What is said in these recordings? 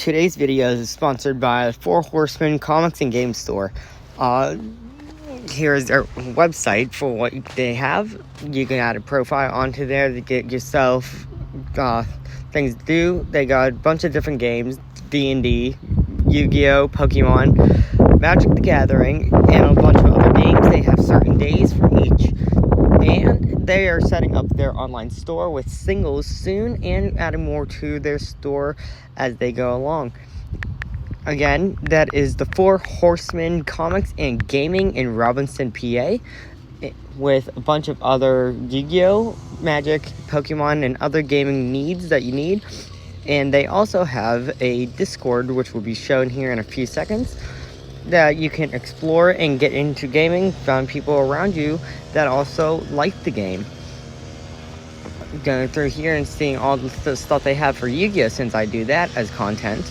today's video is sponsored by Four Horsemen Comics and Game Store. Here's their website for what they have. You can add a profile onto there to get yourself things to do. They got a bunch of different games: D&D, Yu-Gi-Oh, Pokemon, Magic the Gathering, and a bunch of other games. They have certain days for each. And they are setting up their online store with singles soon and adding more to their store as they go along. Again, that is the Four Horsemen Comics and Gaming in Robinson, PA, with a bunch of other Yu-Gi-Oh, Magic, Pokemon, and other gaming needs that you need. And they also have a Discord, which will be shown here in a few seconds, that you can explore and get into gaming, find people around you that also like the game. Going through here and seeing all the stuff they have for Yu-Gi-Oh, since I do that as content.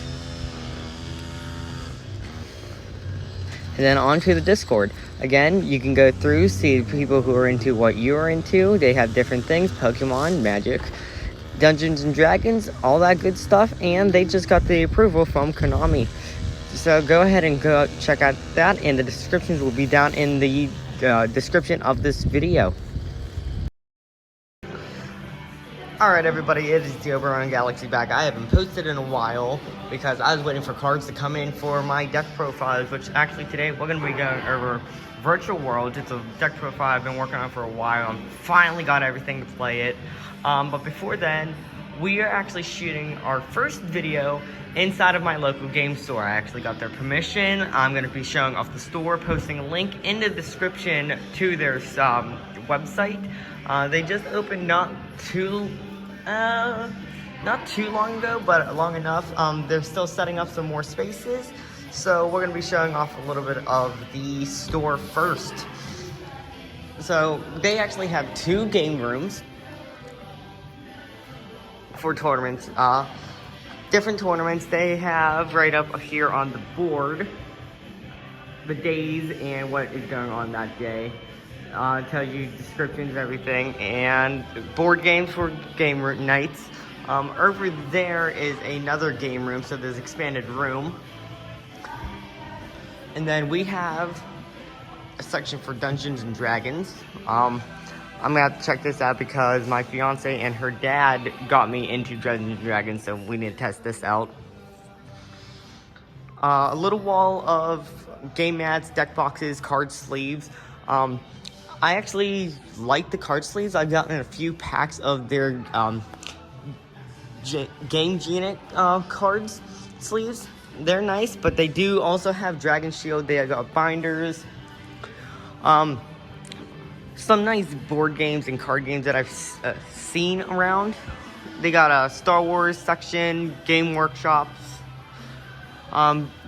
And then onto the Discord. Again, you can go through, see people who are into what you are into. They have different things: Pokemon, Magic, Dungeons and Dragons, all that good stuff. And they just got the approval from Konami. So go ahead and go check out that, and the descriptions will be down in the description of this video. Alright everybody, it is the Overrun Galaxy back. I haven't posted in a while because I was waiting for cards to come in for my deck profiles, which actually today we're going to be going over Virtual Worlds. It's a deck profile I've been working on for a while. I finally got everything to play it. But before then, we are actually shooting our first video inside of my local game store. I actually got their permission. I'm going to be showing off the store, posting a link in the description to their website. They just opened not too long ago, but long enough. They're still setting up some more spaces, so we're going to be showing off a little bit of the store first. So they actually have 2 game rooms for tournaments. Different tournaments. They have right up here on the board the days and what is going on that day. Tell you descriptions, everything, and board games for game nights. Over there is another game room, so there's expanded room. And then we have a section for Dungeons and Dragons. I'm gonna have to check this out because my fiance and her dad got me into Dungeons and Dragons, so we need to test this out. A little wall of game mats, deck boxes, card sleeves. I actually like the card sleeves. I've gotten a few packs of their Game Genie cards sleeves. They're nice, but they do also have Dragon Shield. They have got binders. Some nice board games and card games that I've seen around. They got a Star Wars section, Game Workshops.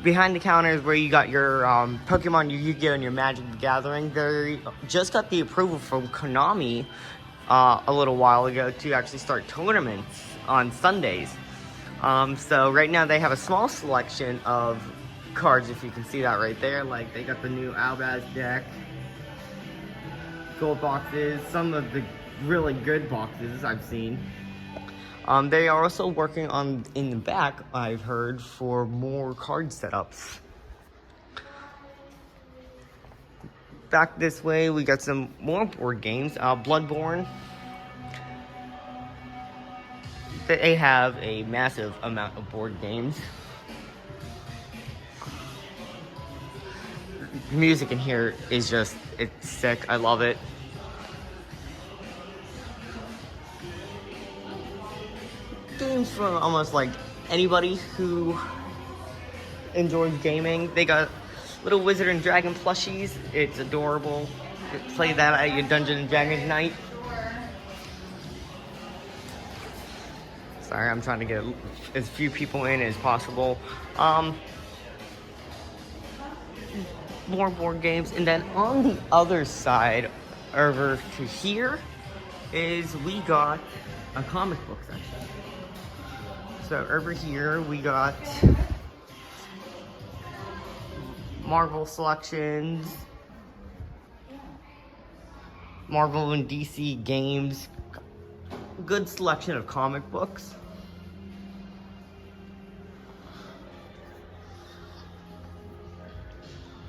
Behind the counter is where you got your Pokemon, your Yu-Gi-Oh, and your Magic the Gathering. They just got the approval from Konami a little while ago to actually start tournaments on Sundays. So right now they have a small selection of cards, if you can see that right there. Like, they got the new Albaz deck, gold boxes, some of the really good boxes I've seen. They are also working on, in the back, I've heard, for more card setups. Back this way, we got some more board games. Bloodborne. They have a massive amount of board games. The music in here is just, it's sick. I love it. Games for almost like anybody who enjoys gaming. They got little Wizard and Dragon plushies. It's adorable. Play that at your Dungeons and Dragons night. Sorry, I'm trying to get as few people in as possible. More board games. And then on the other side, over to here, is we got a comic book section. So over here we got Marvel selections, Marvel and DC games, good selection of comic books.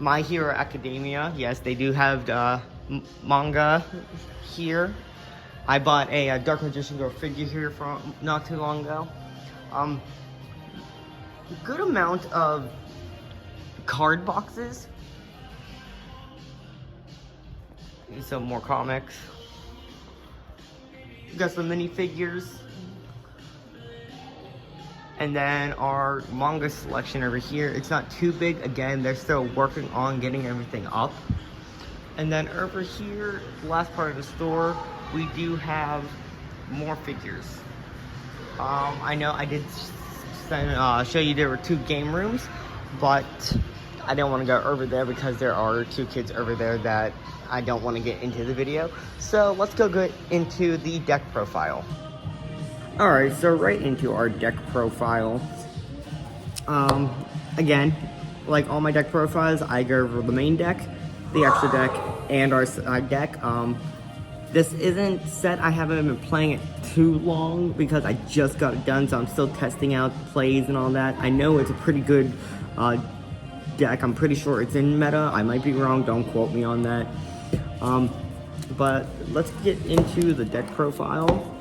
My Hero Academia. Yes, they do have manga here. I bought a Dark Magician Girl figure here from not too long ago. Good amount of card boxes. Some more comics. Got some minifigures. And then our manga selection over here. It's not too big. Again, they're still working on getting everything up. And then over here, last part of the store, we do have more figures. I know I did show you there were 2 game rooms, but I don't want to go over there because there are 2 kids over there that I don't want to get into the video. So let's go into the deck profile. Alright, so right into our deck profile. Again, like all my deck profiles, I go over the main deck, the extra deck, and our side deck. This isn't set. I haven't been playing it too long because I just got it done, so I'm still testing out plays and all that. I know it's a pretty good deck. I'm pretty sure it's in meta. I might be wrong. Don't quote me on that. But let's get into the deck profile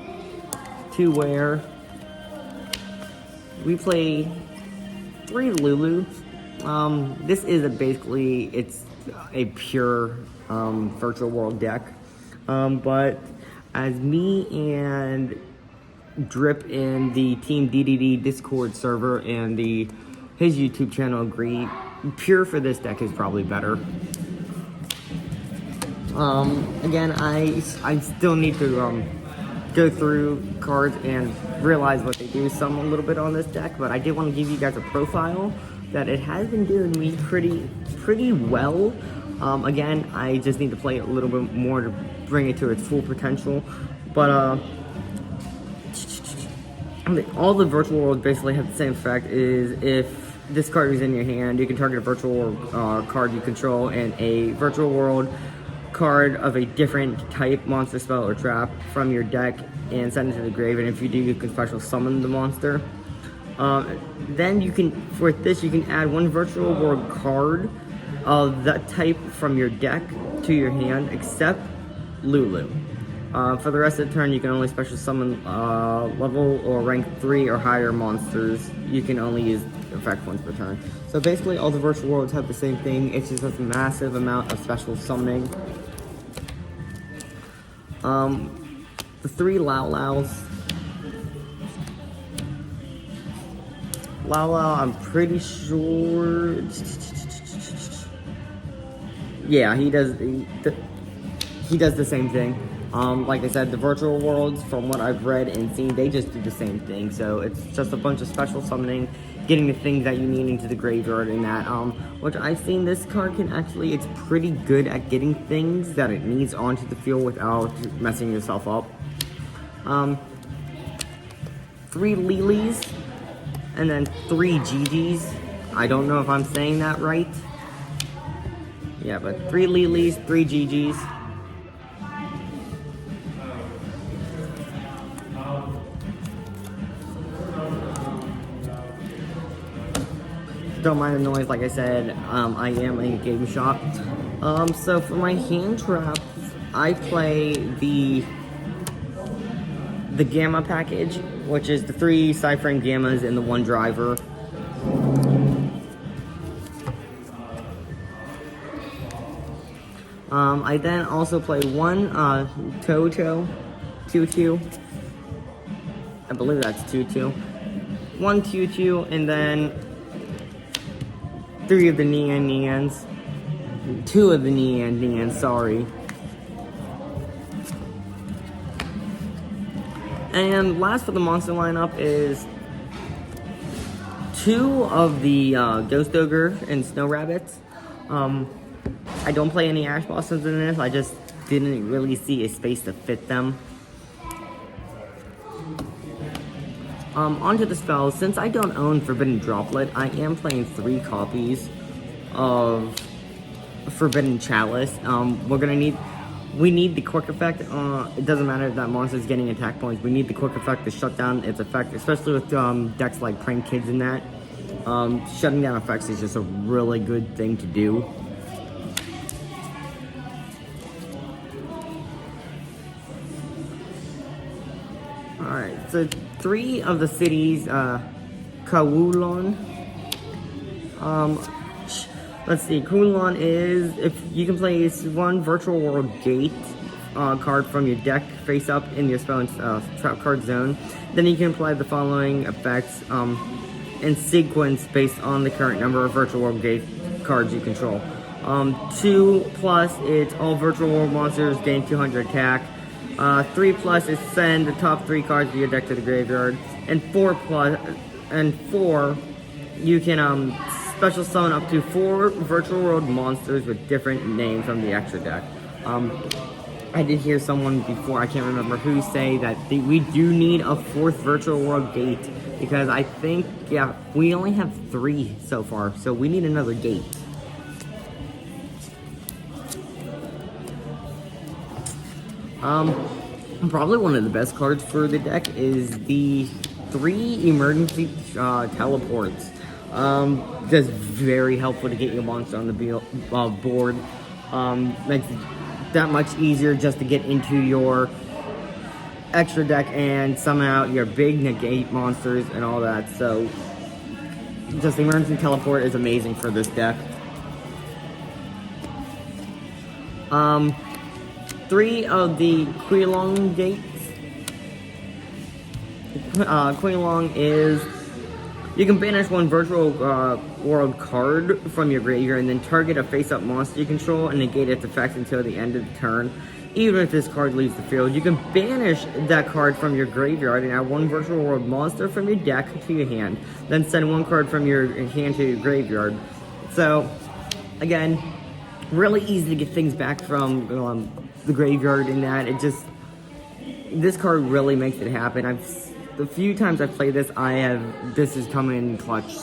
to where we play 3 Lulus. This is basically, it's a pure virtual world deck. But as me and Drip in the Team DDD Discord server and his YouTube channel agree, pure for this deck is probably better. Again, I still need to go through cards and realize what they do some a little bit on this deck, but I did want to give you guys a profile that it has been doing me pretty well. Again, I just need to play it a little bit more to bring it to its full potential. But all the virtual worlds basically have the same effect. Is if this card is in your hand, you can target a virtual card you control and a virtual world card of a different type, monster, spell, or trap from your deck and send it to the grave. And if you do, you can special summon the monster. Then you can, for this, you can add 1 virtual world card of that type from your deck to your hand, except Lulu. For the rest of the turn, you can only special summon level or rank 3 or higher monsters. You can only use effect once per turn. So basically, all the virtual worlds have the same thing. It's just a massive amount of special summoning. The 3 Laus. Lau, I'm pretty sure. Yeah, he does the same thing. Like I said, the virtual worlds, from what I've read and seen, they just do the same thing. So it's just a bunch of special summoning, getting the things that you need into the graveyard and that. Which I've seen this card can actually, it's pretty good at getting things that it needs onto the field without messing yourself up. 3 Lilies, and then 3 Gigis. I don't know if I'm saying that right. Yeah, but 3 Lilies, 3 Gigis. Don't mind the noise, like I said, I am a game shop. So for my hand traps, I play the Gamma package, which is the 3 side frame Gammas and the 1 driver. I then also play 1 Toto, 2-2. I believe that's 2-2. 1 2-2, and then 3 of the Neons. 2 of the Neons, sorry. And last for the monster lineup is 2 of the Ghost Ogre and Snow Rabbits. I don't play any Ash Blossoms in this. I just didn't really see a space to fit them. Onto the spells. Since I don't own Forbidden Droplet, I am playing 3 copies of Forbidden Chalice. We need the quick effect. It doesn't matter if that monster is getting attack points. We need the quick effect to shut down its effect, especially with decks like Prank Kids and that. Shutting down effects is just a really good thing to do. So 3 of the cities, Kowloon. Let's see, Kowloon is, if you can place 1 virtual world gate card from your deck face up in your spell and trap card zone, then you can apply the following effects in sequence based on the current number of virtual world gate cards you control. 2+, it's all virtual world monsters gain 200 attack. 3+ is send the top 3 cards of your deck to the graveyard. And 4+, you can special summon up to 4 virtual world monsters with different names from the extra deck. I did hear someone before, I can't remember who, say that we do need a 4th virtual world gate, because I think, yeah, we only have 3 so far, so we need another gate. Probably one of the best cards for the deck is the 3 emergency teleports. Just very helpful to get your monster on the board. Makes it that much easier just to get into your extra deck and summon out your big negate monsters and all that. So, just the emergency teleport is amazing for this deck. 3 of the Kowloon gates. Kowloon is, you can banish 1 virtual world card from your graveyard and then target a face-up monster you control and negate its effects until the end of the turn. Even if this card leaves the field, you can banish that card from your graveyard and add 1 virtual world monster from your deck to your hand. Then send 1 card from your hand to your graveyard. So, again, really easy to get things back from the graveyard and that. It just, this card really makes it happen. The few times I've played this, this has come in clutch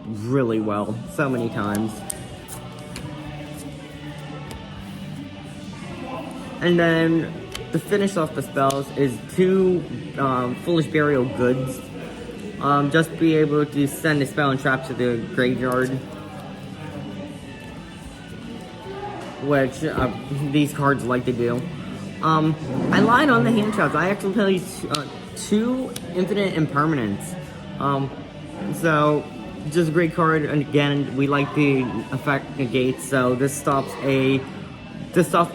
really well, so many times. And then, to finish off the spells is 2 Foolish Burial Goods. Just be able to send a spell and trap to the graveyard, which these cards like to do. I lied on the hand traps. I actually played 2 Infinite Impermanence. So, just a great card. And again, we like the effect negates, so this stops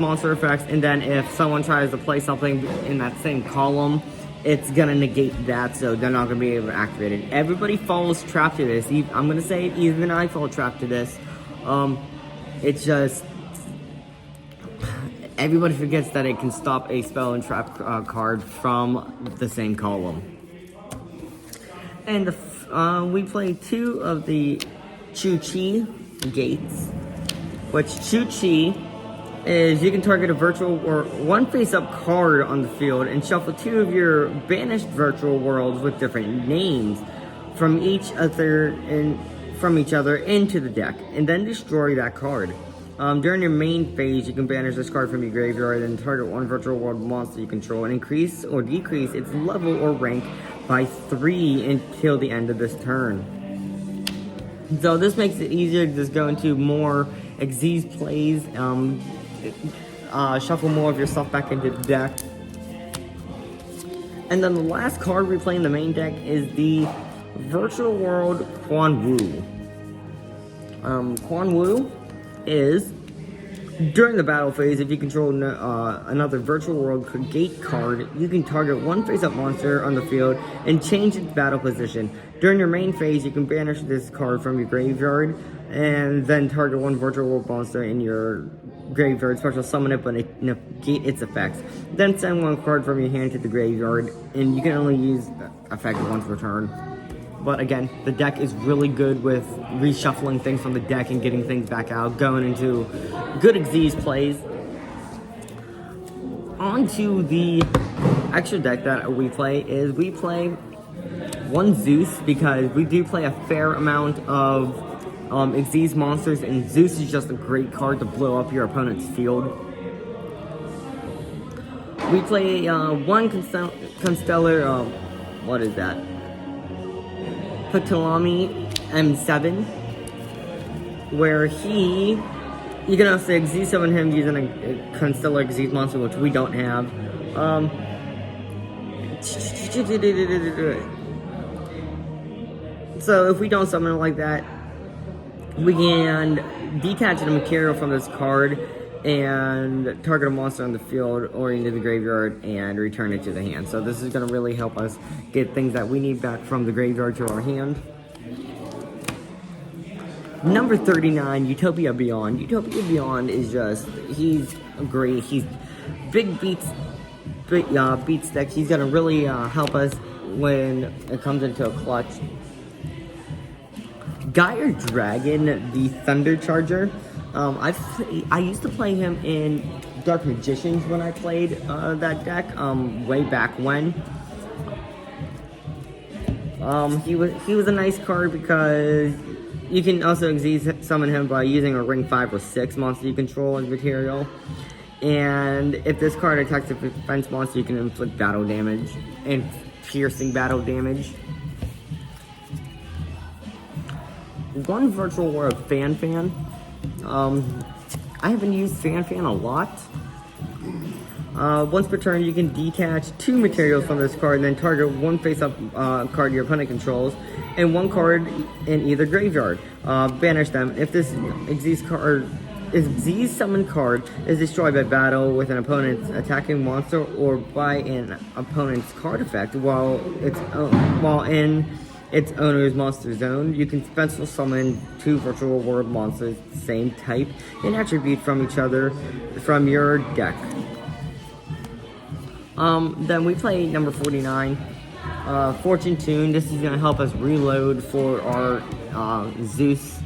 monster effects, and then if someone tries to play something in that same column, it's gonna negate that, so they're not gonna be able to activate it. Everybody falls trapped to this. I'm gonna say it, even I fall trapped to this. It's just, everybody forgets that it can stop a spell and trap card from the same column. And we play 2 of the Chu-Chi gates, which Chu-Chi is, you can target a virtual or 1 face-up card on the field and shuffle 2 of your banished virtual worlds with different names from each other into the deck, and then destroy that card. During your main phase, you can banish this card from your graveyard and target 1 virtual world monster you control and increase or decrease its level or rank by 3 until the end of this turn. So this makes it easier to just go into more Xyz plays, shuffle more of your stuff back into the deck. And then the last card we play in the main deck is the Virtual World Quan Wu. Quan Wu is, during the battle phase, if you control another virtual world gate card, you can target 1 face-up monster on the field and change its battle position. During your main phase, you can banish this card from your graveyard and then target 1 virtual world monster in your graveyard, special summon it, but negate its effects. Then send 1 card from your hand to the graveyard, and you can only use effect once per turn. But again, the deck is really good with reshuffling things from the deck and getting things back out, going into good Xyz plays. On to the extra deck that we play is we play 1 Zeus, because we do play a fair amount of Xyz monsters, and Zeus is just a great card to blow up your opponent's field. We play 1 Constellar, what is that? Ptolemy M7, where you can also Xyz summon him using a Constellar Xyz monster, which we don't have. So if we don't summon it like that, we can detach a material from this card and target a monster on the field or into the graveyard and return it to the hand. So this is going to really help us get things that we need back from the graveyard to our hand. Number 39, Utopia Beyond. Utopia Beyond is just, he's great. He's big beats deck. He's going to really help us when it comes into a clutch. Gyre Dragon, the Thunder Charger. I used to play him in Dark Magicians when I played that deck way back when. He was a nice card because you can also Xyz summon him by using a ring 5 or 6 monster you control as material. And if this card attacks a defense monster, you can inflict battle damage and piercing battle damage. One Virtual World Fan. I haven't used Fan a lot. Once per turn, you can detach 2 materials from this card and then target one face-up card your opponent controls and 1 card in either graveyard. Banish them. If this Xyz summoned card is destroyed by battle with an opponent's attacking monster or by an opponent's card effect while in its owner's monster zone, you can special summon 2 virtual world monsters, same type and attribute from each other from your deck. Then we play number 49, Fortune Tune. This is going to help us reload for our Zeus.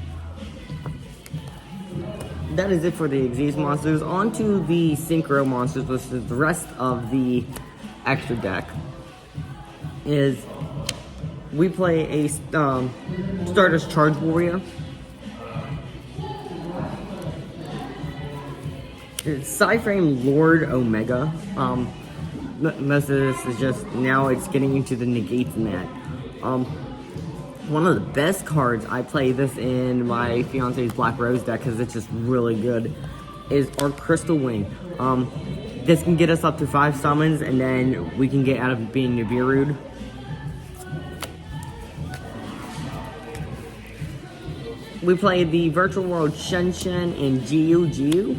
That is it for the Xyz monsters. On to the Synchro monsters, which is the rest of the extra deck. We play a Stardust Charge Warrior. Psyframe Lord Omega. Most of this is just, now it's getting into the negates in that. One of the best cards, I play this in my fiance's Black Rose deck because it's just really good, is our Crystal Wing. This can get us up to 5 summons and then we can get out of being Nibiru. We play the Virtual World Shen and Jiu.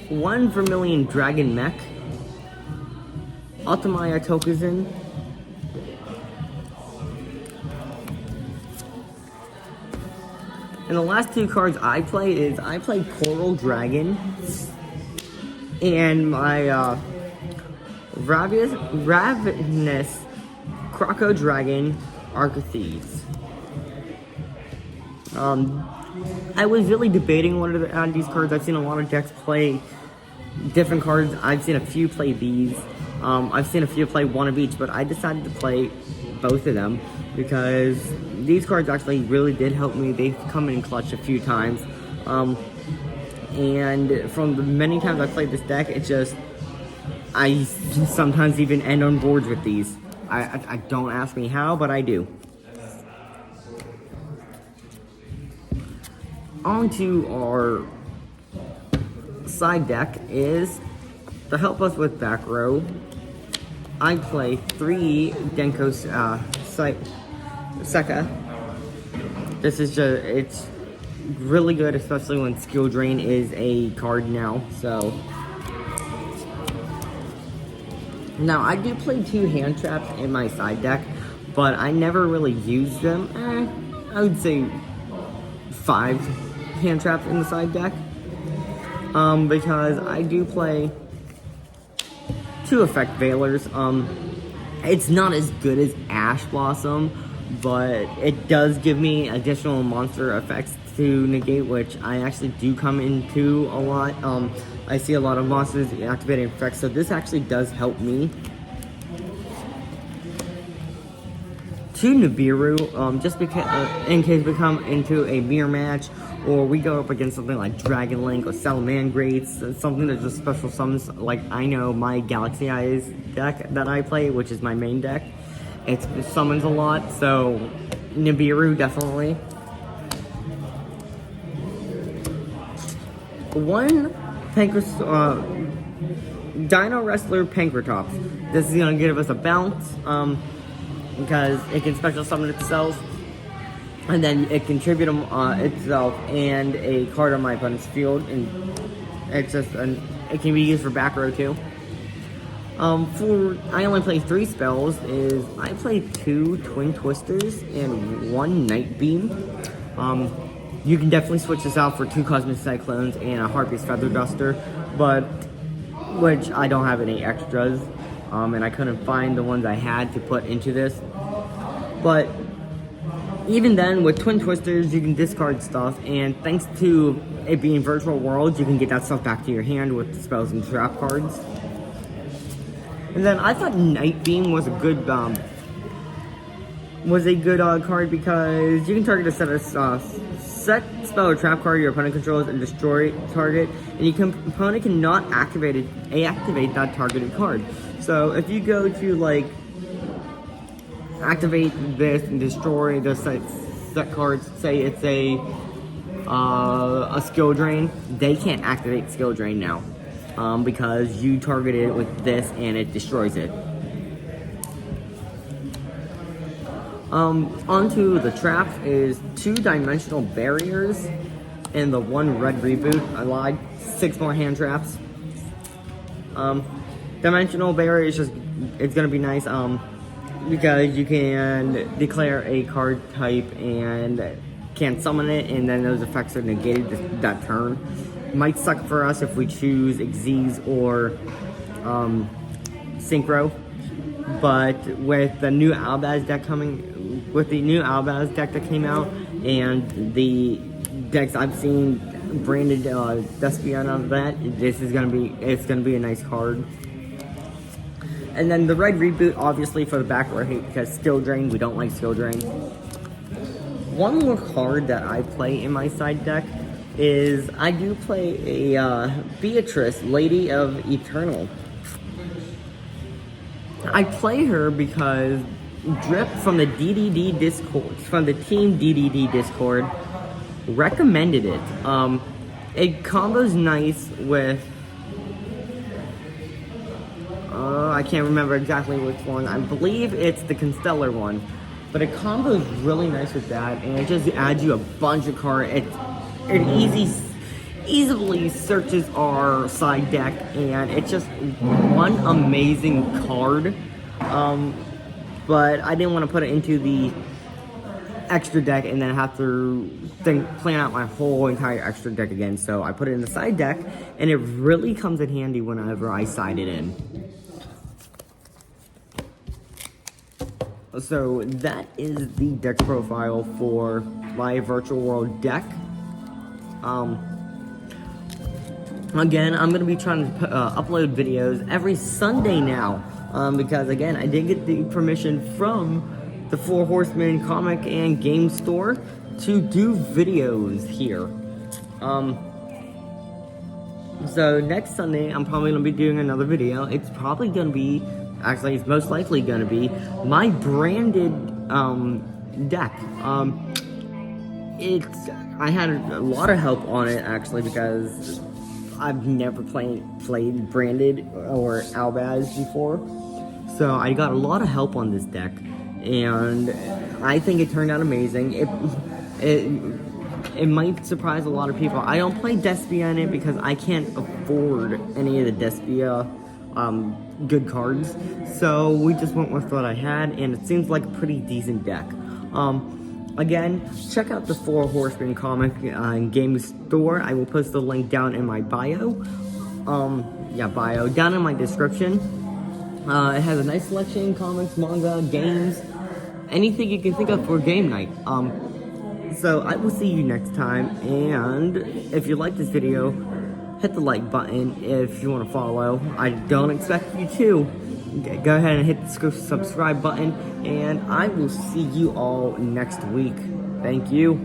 1 Vermilion Dragon Mech. Ultimaya Tokuzin. And the last 2 cards I play Coral Dragon and my Ravenous Croco Dragon Archithes. I was really debating one of these cards. I've seen a lot of decks play different cards. I've seen a few play these. I've seen a few play one of each, but I decided to play both of them because these cards actually really did help me. They've come in clutch a few times. And from the many times I played this deck, I sometimes even end on boards with these. I don't ask me how, but I do. On to our side deck is to help us with back row. I play 3 Denko Sekka. This is it's really good, especially when Skill Drain is a card now. So now I do play 2 hand traps in my side deck, but I never really use them. I would say 5 hand traps in the side deck, because I do play 2 Effect Veilers. It's not as good as Ash Blossom, but it does give me additional monster effects to negate, which I actually do come into a lot. I see a lot of monsters activating effects, so this actually does help me. 2 Nibiru, just because in case we come into a mirror match or we go up against something like Dragon Link or Salamangrates, something that just special summons. Like, I know my Galaxy Eyes deck that I play, which is my main deck, it summons a lot, so Nibiru definitely. 1 Dino Wrestler Pankratops. This is gonna give us a bounce, because it can special summon itself, and then it can tribute itself and a card on my opponent's field, and it's just it can be used for back row too. I only play 3 spells. I play 2 Twin Twisters and 1 Night Beam. You can definitely switch this out for 2 Cosmic Cyclones and a Harpy's Feather Duster, which I don't have any extras, and I couldn't find the ones I had to put into this. But even then, with Twin Twisters, you can discard stuff, and thanks to it being Virtual Worlds, you can get that stuff back to your hand with spells and trap cards. And then I thought Night Beam was a good card because you can target a set spell or trap card your opponent controls and destroy target, and your opponent cannot activate that targeted card. So if you go to like activate this and destroy the set cards, say it's a skill drain, they can't activate skill drain now. Because you target it with this and it destroys it. Onto the traps is 2 dimensional barriers and the 1 red reboot. I lied, 6 more hand traps. Dimensional barrier is it's gonna be nice because you can declare a card type and can't summon it, and then those effects are negated that turn. Might suck for us if we choose Xyz or Synchro, but with the new Albaz deck that came out, and the decks I've seen branded Despia on that, it's gonna be a nice card. And then the red reboot, obviously for the back row hate, because skill drain, we don't like skill drain. One more card that I play in my side deck is I do play a Beatrice, Lady of Eternal. I play her because Drip from the DDD Discord, from the Team DDD Discord, recommended it. It combos nice with, I can't remember exactly which one. I believe it's the Constellar one, but it combos really nice with that, and it just adds you a bunch of cards. It easily searches our side deck, and it's just one amazing card. But I didn't want to put it into the extra deck and then have to plan out my whole entire extra deck again. So I put it in the side deck, and it really comes in handy whenever I side it in. So that is the deck profile for my Virtual World deck. Again, I'm going to be trying to upload videos every Sunday now, because again, I did get the permission from the Four Horsemen comic and game store to do videos here. So next Sunday, I'm probably going to be doing another video. It's probably going to be, actually, it's most likely going to be my branded deck. I had a lot of help on it, actually, because I've never played branded or Albaz before. So I got a lot of help on this deck, and I think it turned out amazing. It might surprise a lot of people. I don't play Despia in it because I can't afford any of the Despia good cards. So we just went with what I had, and it seems like a pretty decent deck. Again, check out the Four Horsemen comic and game store. I will post the link down in my bio. Down in my description. It has a nice selection, comics, manga, games, anything you can think of for game night. So I will see you next time, and if you like this video, hit the like button if you want to follow. I don't expect you to. Go ahead and hit the subscribe button, and I will see you all next week. Thank you.